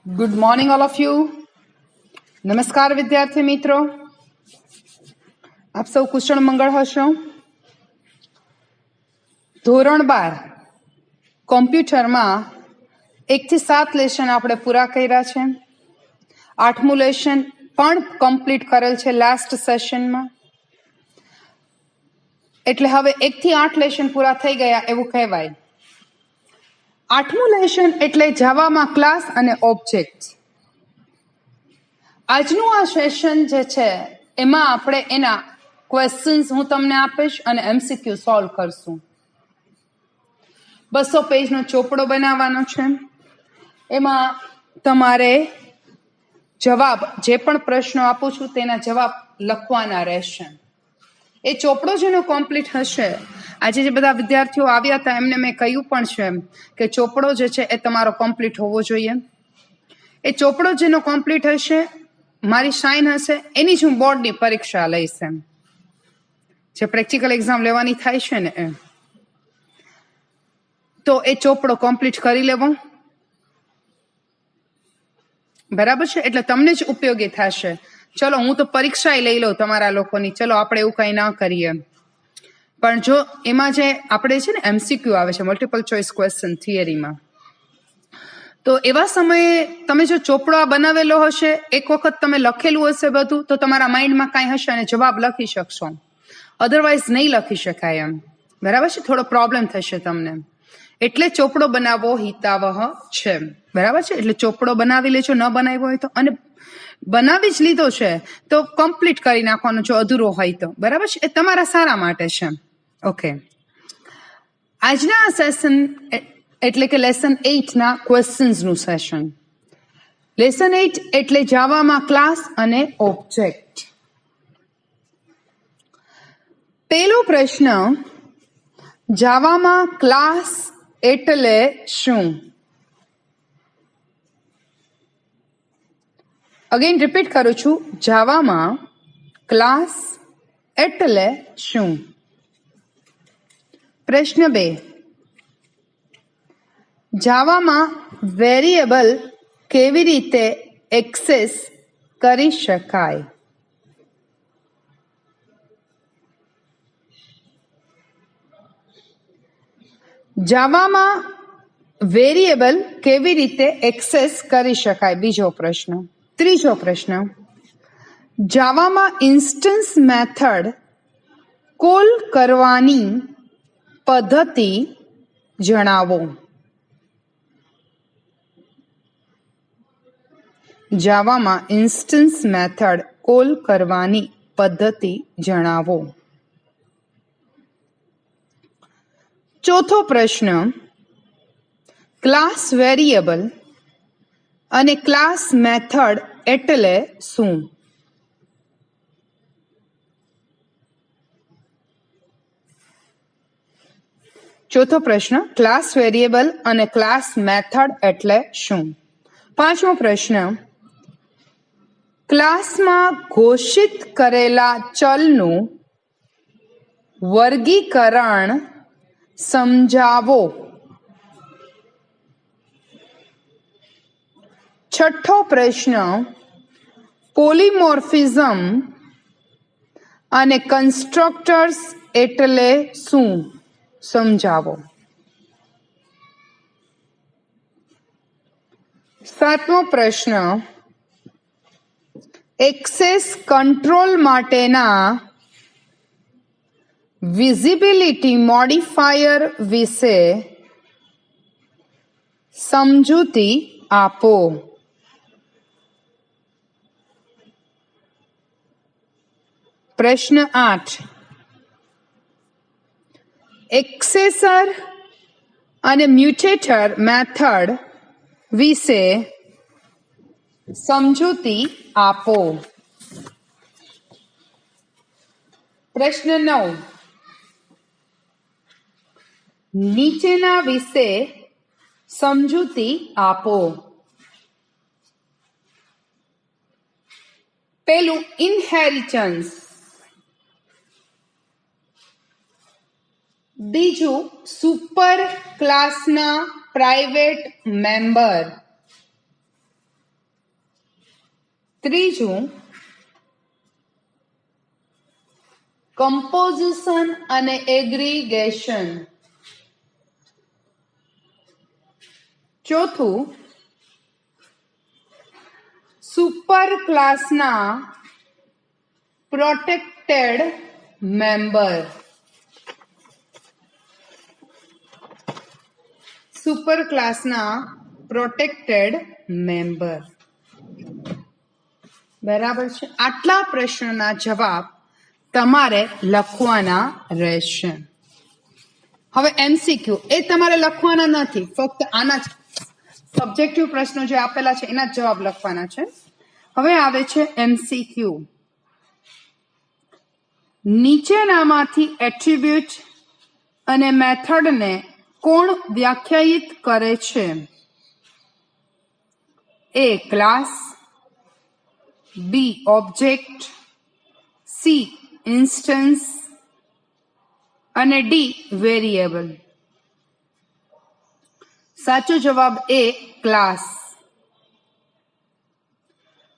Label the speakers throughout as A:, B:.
A: Good morning all of you. નમસ્કાર વિદ્યાર્થી મિત્રો, આપ સૌ કુશળ મંગળ હશો. ધોરણ 12 કોમ્પ્યુટરમાં 1 થી 7 લેશન આપણે પૂરા કર્યા છે. 8મું લેશન પણ કમ્પ્લીટ કરેલ છે લાસ્ટ સેશનમાં. એટલે હવે 1 થી 8 લેશન પૂરા થઈ ગયા એવું કહેવાય. 8મું લેશન એટલે જાવામાં ક્લાસ અને ઓબ્જેક્ટ. આજનું આ સેશન જે છે એમાં આપણે એના ક્વેશ્ચન્સ હું તમને આપીશ અને MCQ સોલ્વ કરશું. 200 પેજનો ચોપડો બનાવવાનો છે. એમાં તમારે જવાબ, જે પણ પ્રશ્નો આપું છું તેના જવાબ લખવાના રહેશે. એ ચોપડો જેનો કમ્પ્લીટ હશે, આજે જે બધા વિદ્યાર્થીઓ આવ્યા હતા એમને મેં કહ્યું પણ છે કે ચોપડો જે છે એ તમારો કમ્પ્લીટ હોવો જોઈએ. એ ચોપડો જેનો કમ્પ્લીટ હશે, મારી સાઇન હશે, એની જ હું બોર્ડની પરીક્ષા લઈશ. જે પ્રેક્ટિકલ એક્ઝામ લેવાની થાય છે ને એ. તો એ ચોપડો કમ્પ્લીટ કરી લેવો, બરાબર છે? એટલે તમને જ ઉપયોગી થશે. ચલો હું તો પરીક્ષા લઈ લઉં તમારા લોકોની, ચલો આપણે એવું કંઈ ના કરીએ. પણ જો એમાં જે આપણે છે ને MCQ આવે છે, મલ્ટિપલ ચોઇસ ક્વેશ્ચન થિયરીમાં, તો એવા સમયે તમે જો ચોપડો બનાવેલો હશે, એક વખત તમે લખેલું હશે બધું, તો તમારા માઇન્ડમાં કાંઈ હશે અને જવાબ લખી શકશો. અધરવાઇઝ નહીં લખી શકાય એમ, બરાબર છે? થોડો પ્રોબ્લેમ થશે તમને. એટલે ચોપડો બનાવવો હિતાવહ છે, બરાબર છે? એટલે ચોપડો બનાવી લેજો, ન બનાવ્યો હોય તો. અને બનાવી જ લીધો છે તો કમ્પ્લીટ કરી નાખવાનો જો અધૂરો હોય તો, બરાબર છે? એ તમારા સારા માટે છે. ઓકે, આજના આ સેશન એટલે કે લેસન 8 ના ક્વેશ્ચન્સનું સેશન. લેસન 8 એટલે જાવામાં ક્લાસ અને ઓબ્જેક્ટ. પહેલો પ્રશ્ન, જાવામાં ક્લાસ એટલે શું? અગેન રિપીટ કરું છું, જાવામાં ક્લાસ એટલે શું? પ્રશ્ન 2, જાવામાં વેરિયેબલ કેવી રીતે એક્સેસ કરી શકાય? જાવામાં વેરિયેબલ કેવી રીતે એક્સેસ કરી શકાય? બીજો પ્રશ્ન. ત્રીજો પ્રશ્ન, જાવામાં ઇન્સ્ટન્સ મેથડ કોલ કરવાની પદ્ધતિ જણાવો. જાવામાં ઇન્સ્ટન્સ મેથડ કોલ કરવાની પદ્ધતિ જણાવો. ચોથો પ્રશ્ન, ક્લાસ વેરિયેબલ અને ક્લાસ મેથડ એટલે શું? ચોથો પ્રશ્ન, ક્લાસ વેરિયેબલ અને ક્લાસ મેથડ એટલે શું? પાંચમો પ્રશ્ન, ક્લાસમાં ઘોષિત કરેલા ચલનું વર્ગીકરણ સમજાવો. છઠ્ઠો પ્રશ્ન, પોલીમોર્ફિઝમ અને કન્સ્ટ્રક્ટર્સ એટલે શું? સમજાવો. સાતમો પ્રશ્ન, એક્સેસ કંટ્રોલ માટેના વિઝિબિલિટી મોડિફાયર વિશે સમજૂતી આપો. પ્રશ્ન 8, એક્સેસર અને મ્યુટેટર મેથડ વિશે સમજૂતી આપો. પ્રશ્ન 9, નીચેના વિશે સમજૂતી આપો. પહેલું, ઇનહેરિટન્સ. બીજું, સુપર ક્લાસના પ્રાઇવેટ મેમ્બર. ત્રીજું કમ્પોઝિશન અને એગ્રીગેશન. ચોથું સુપર ક્લાસના પ્રોટેક્ટેડ મેમ્બર. સુપર ક્લાસના પ્રોટેક્ટેડ મેમ્બર. બરાબર છે. આટલા પ્રશ્નના જવાબ તમારે લખવાના રહેશે. હવે એમસીક્યુ એ તમારે લખવાના નથી, ફક્ત આના સબ્જેક્ટિવ પ્રશ્નો જે આપેલા છે એના જવાબ લખવાના છે. હવે આવે છે એમસીક્યુ. નીચેનામાંથી એટ્રીબ્યુટ અને મેથડને કોણ વ્યાખ્યાયિત કરે છે? એ ક્લાસ, બી ઓબ્જેક્ટ, સી ઇન્સ્ટન્સ અને ડી વેરિયેબલ. સાચો જવાબ એ ક્લાસ.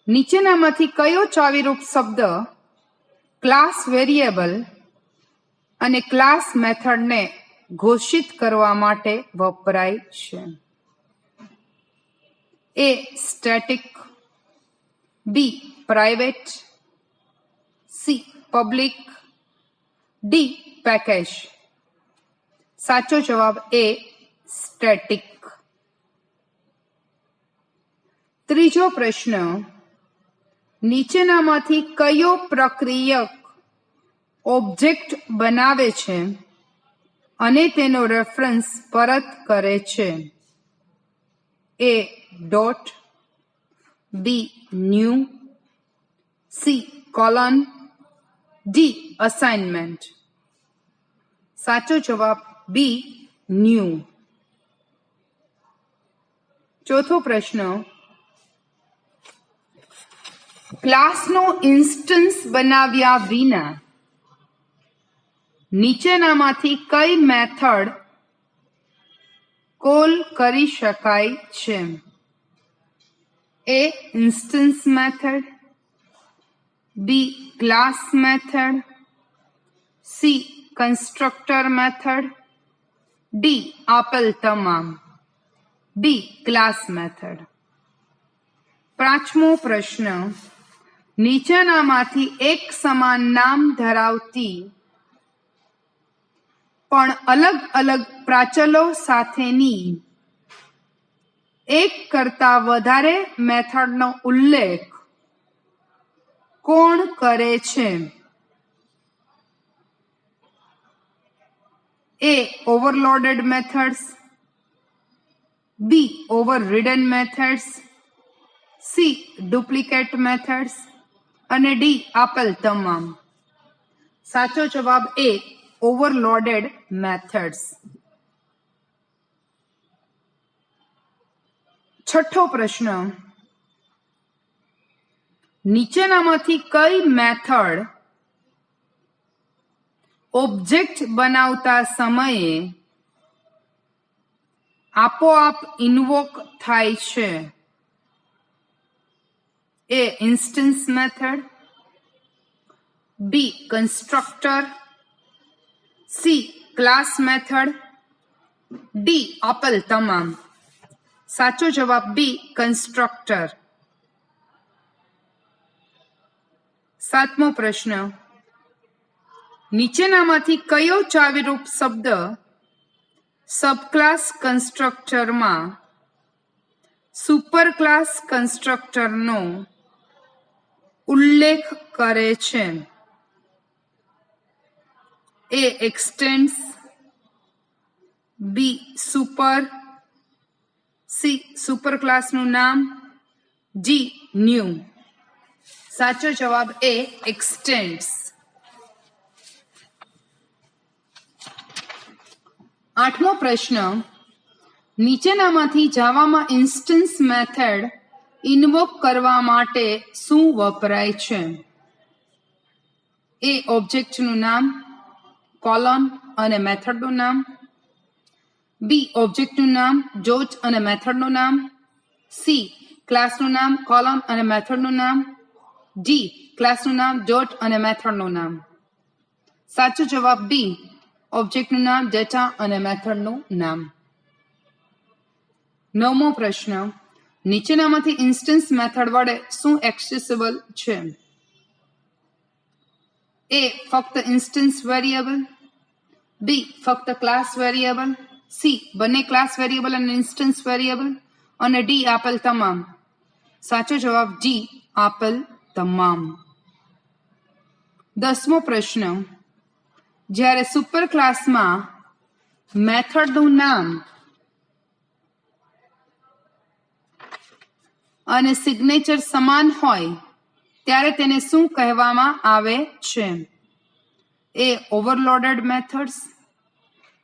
A: નીચેનામાંથી કયો ચાવીરૂપ શબ્દ ક્લાસ વેરિયેબલ અને ક્લાસ મેથડને ઘોષિત કરવા માટે વપરાય છે? A static, B private, C public, D package. સાચો જવાબ એ સ્ટેટિક. ત્રીજો પ્રશ્ન, નીચેનામાંથી કયો પ્રક્રિયક ઓબ્જેક્ટ બનાવે છે અને તેનો રેફરન્સ પરત કરે છે? A dot, B new, C colon, D assignment. સાચો જવાબ બી ન્યૂ. ચોથો પ્રશ્ન, ક્લાસનો ઇન્સ્ટન્સ બનાવ્યા વિના નીચેનામાંથી કઈ મેથડ કોલ કરી શકાય છે? A instance method, B class method, C constructor method, D આપેલ તમામ. B class method. પાંચમો પ્રશ્ન, નીચેનામાંથી એક સમાન નામ ધરાવતી પણ અલગ અલગ પ્રાચલો સાથેની એક કરતા વધારે મેથડનો ઉલ્લેખ કોણ કરે છે? એ ઓવરલોડેડ મેથડ્સ, બી ઓવરરિડન મેથડ્સ, સી ડુપ્લિકેટ મેથડ્સ અને ડી આપેલ તમામ. સાચો જવાબ એ ઓવરલોડેડ મેથડ્સ. છઠ્ઠો પ્રશ્ન, નીચેનામાંથી કઈ મેથડ ઓબ્જેક્ટ બનાવતા સમયે આપોઆપ ઇન્વોક થાય છે? A instance method, B constructor, C class method, D આપેલ તમામ. સાચો જવાબ બી કન્સ્ટ્રક્ટર. સાતમો પ્રશ્ન, નીચેનામાંથી કયો ચાવીરૂપ શબ્દ સબક્લાસ કન્સ્ટ્રક્ટરમાં સુપરક્લાસ કન્સ્ટ્રક્ટરનો ઉલ્લેખ કરે છે? એ એક્સટેન્ડ્સ, બી સુપર, સી સુપરક્લાસનું નામ, જી ન્યૂ. સાચો જવાબ એ એક્સટેન્ડ્સ. આઠમો પ્રશ્ન, નીચેનામાંથી જાવામાં ઇન્સ્ટન્સ મેથડ ઇન્વોક કરવા માટે શું વપરાય છે? એ ઓબ્જેક્ટનું નામ, કોલન અને મેથડનું નામ, બી ઓબ્જેક્ટનું નામ, જોચ અને મેથડનું નામ, સી ક્લાસનું નામ, કોલમ અને મેથડનું નામ. ડી ક્લાસનું નામ, ડોટ અને મેથડનું નામ. સાચો જવાબ બી ઓબ્જેક્ટનું નામ, ડેટા અને મેથડનું નામ. 9મો પ્રશ્ન, નીચેનામાંથી ઇન્સ્ટન્સ મેથડ વડે શું એક્સેસિબલ છે? એ ફક્ત ઇન્સ્ટન્સ વેરિયેબલ, બી ફક્ત ક્લાસ વેરિયેબલ, સી બંને ક્લાસ વેરિયેબલ અને ઇન્સ્ટન્સ વેરિયેબલ, અને ડી આપેલ તમામ. સાચો જવાબ ડી આપેલ તમામ. 10મો પ્રશ્ન, જ્યારે સુપર ક્લાસમાં મેથડનું નામ અને સિગ્નેચર સમાન હોય ત્યારે તેને શું કહેવામાં આવે છે? એ ઓવરલોડેડ મેથડ્સ,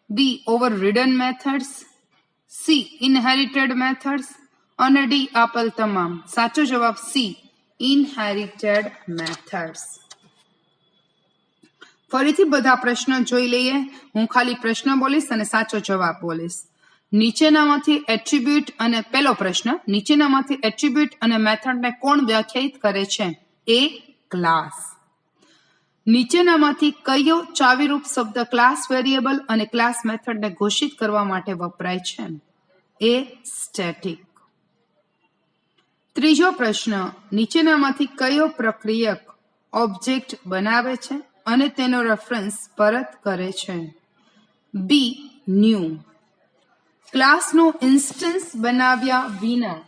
A: બી ઓવરરિડન મેથડ્સ, સી ઇનહેરિટેડ મેથડ્સ, અને ડી આપેલ તમામ. સાચો જવાબ સી ઇનહેરિટેડ મેથડ્સ. ફરીથી બધા પ્રશ્નો જોઈ લઈએ. હું ખાલી પ્રશ્ન બોલીશ અને સાચો જવાબ બોલીશ. નીચેનામાંથી એટ્રીબ્યુટ અને પહેલો પ્રશ્ન, નીચેનામાંથી એટ્રીબ્યુટ અને મેથડને કોણ વ્યાખ્યાયિત કરે છે? એ ક્લાસ. નીચેનામાંથી કયો ચાવીરૂપ શબ્દ ક્લાસ વેરિયેબલ અને ક્લાસ મેથડને ઘોષિત કરવા માટે વપરાય છે? A static. ત્રીજો પ્રશ્ન, નીચેનામાંથી કયો પ્રક્રિયક ઓબ્જેક્ટ બનાવે છે અને તેનો રેફરન્સ પરત કરે છે? બી ન્યૂ. ક્લાસનું ઇન્સ્ટન્સ બનાવ્યા વિના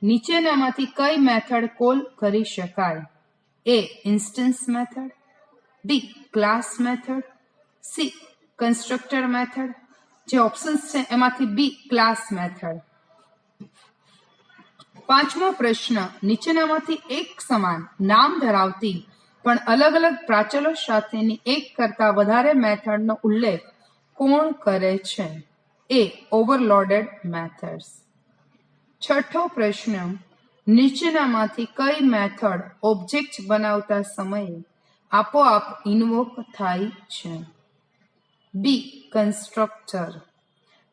A: નીચેનામાંથી કઈ મેથડ કોલ કરી શકાય? A instance method, B class method, C constructor method. જે ઓપ્શન્સ છે એમાંથી બી ક્લાસ મેથડ. 5મો પ્રશ્ન, નીચેનામાંથી એક સમાન નામ ધરાવતી પણ અલગ અલગ પ્રાચલો સાથેની એક કરતા વધારે મેથડનો ઉલ્લેખ કોણ કરે છે? એ ઓવરલોડેડ મેથડ્સ. 6થો પ્રશ્ન, નીચેનામાંથી કઈ મેથડ ઓબ્જેક્ટ બનાવતા સમયે આપોઆપ ઇન્વોક થાય છે? બી કન્સ્ટ્રક્ટર.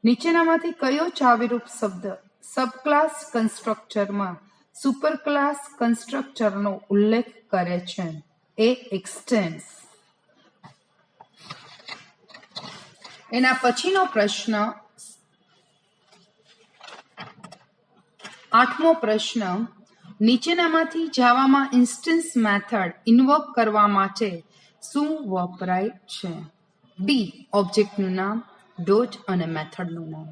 A: નીચેનામાંથી કયો ચાવીરૂપ શબ્દ સબક્લાસ કન્સ્ટ્રક્ટરમાં સુપરક્લાસ કન્સ્ટ્રક્ટરનો ઉલ્લેખ કરે છે? એ એક્સટેન્સ. એના પછીનો પ્રશ્ન, 8મો પ્રશ્ન, નીચેનામાંથી જાવામાં ઇન્સ્ટન્સ મેથડ ઇન્વોક કરવા માટે શું વપરાય છે? બી ઓબ્જેક્ટનું નામ, ડોટ અને મેથડનું નામ.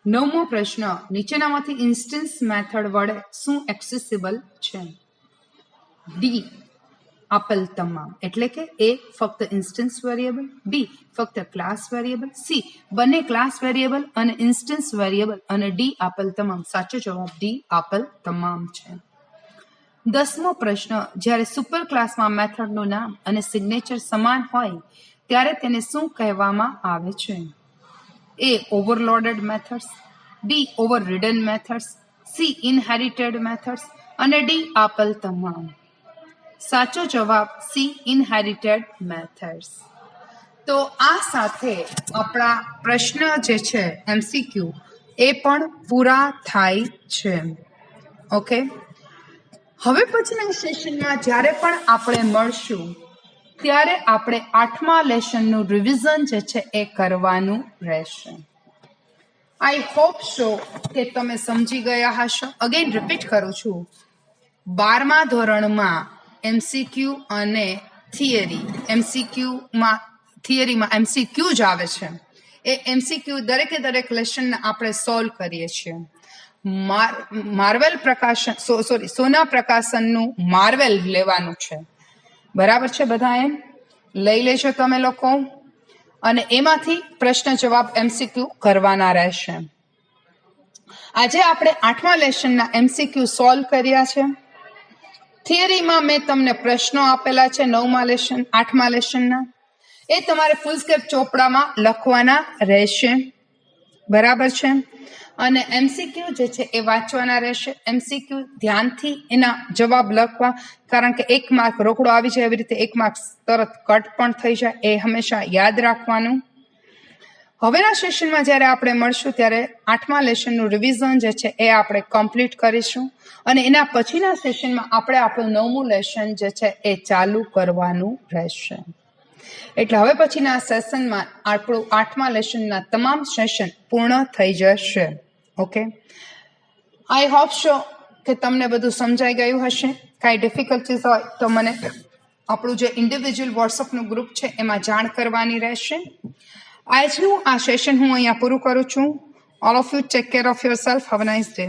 A: 9મો પ્રશ્ન, નીચેનામાંથી ઇન્સ્ટન્સ મેથડ વડે શું એક્સેસિબલ છે? ડી આપેલ તમામ. એટલે કે એ ફક્ત ઇન્સ્ટન્સ વેરિયેબલ, બી ફક્ત ક્લાસ વેરિયેબલ, સી બંને ક્લાસ વેરિયેબલ અને ઇન્સ્ટન્સ વેરિયેબલ, અને ડી આપેલ તમામ. સાચો જવાબ ડી આપેલ તમામ છે. 10મો પ્રશ્ન, જ્યારે સુપર ક્લાસમાં મેથડનું નામ અને સિગ્નેચર સમાન હોય ત્યારે તેને શું કહેવામાં આવે છે? એ ઓવરલોડેડ મેથડ્સ, બી ઓવરરિડન મેથડ્સ, સી ઇનહેરિટેડ મેથડ્સ, અને ડી આપેલ તમામ. સાચો જવાબ સી ઇનહેરિટેડ મેથડ્સ. તો આ સાથે આપણા પ્રશ્ન જે છે એમસીક્યુ એ પણ પૂરા થાય છે. ઓકે, હવે પછીના સેશનમાં જ્યારે પણ આપણે મળશું ત્યારે આપણે 8મા લેસનનું રિવિઝન જે છે એ કરવાનું રહેશે. આઈ હોપ સો કે તમે સમજી ગયા હશો. અગેન રિપીટ કરું છું, 12મા ધોરણમાં એમસીક્યુ અને થિયરી, થિયરીમાં એમસીક્યુ જ આવે છે. એ એમસીક્યુ દરેકે દરેક લેસન આપણે સોલ્વ કરીએ છીએ. માર્વેલ પ્રકાશન, સોના પ્રકાશનનું માર્વેલ લેવાનું છે. બરાબર છે? બધા એમ લઈ લેજો તમે લોકો, અને એમાંથી પ્રશ્ન જવાબ એમસીક્યુ કરવાના રહેશે. આજે આપણે 8મા લેસનના એમસીક્યુ સોલ્વ કર્યા છે. થિયરીમાં મેં તમને પ્રશ્નો આપેલા છે 8મા લેસનના, એ તમારે ફૂલસ્કેપ ચોપડામાં લખવાના રહેશે. બરાબર છે? અને એમસીક્યુ જે છે એ વાંચવાના રહેશે. એમસીક્યુ ધ્યાનથી એના જવાબ લખવા, કારણ કે 1 માર્ક રોકડો આવી જાય એવી રીતે 1 માર્ક તરત કટ પણ થઈ જાય, એ હંમેશા યાદ રાખવાનું. હવેના સેશનમાં જ્યારે આપણે મળશું ત્યારે 8મા લેસનનું રિવિઝન જે છે એ આપણે કમ્પ્લીટ કરીશું અને એના પછીના સેશનમાં આપણે આપણું 9મું લેસન જે છે એ ચાલુ કરવાનું રહેશે. એટલે હવે પછીના સેશનમાં આપણું 8મા લેસનના તમામ સેશન પૂર્ણ થઈ જશે. ઓકે, આઈ હોપ સો કે તમને બધું સમજાઈ ગયું હશે. કાંઈ ડિફિકલ્ટીઝ હોય તો મને આપણું જે ઇન્ડિવિજ્યુઅલ વોટ્સઅપનું ગ્રુપ છે એમાં જાણ કરવાની રહેશે. આજનું આ સેશન હું અહીંયા પૂરું કરું છું. All of you take care of yourself. Have a nice day.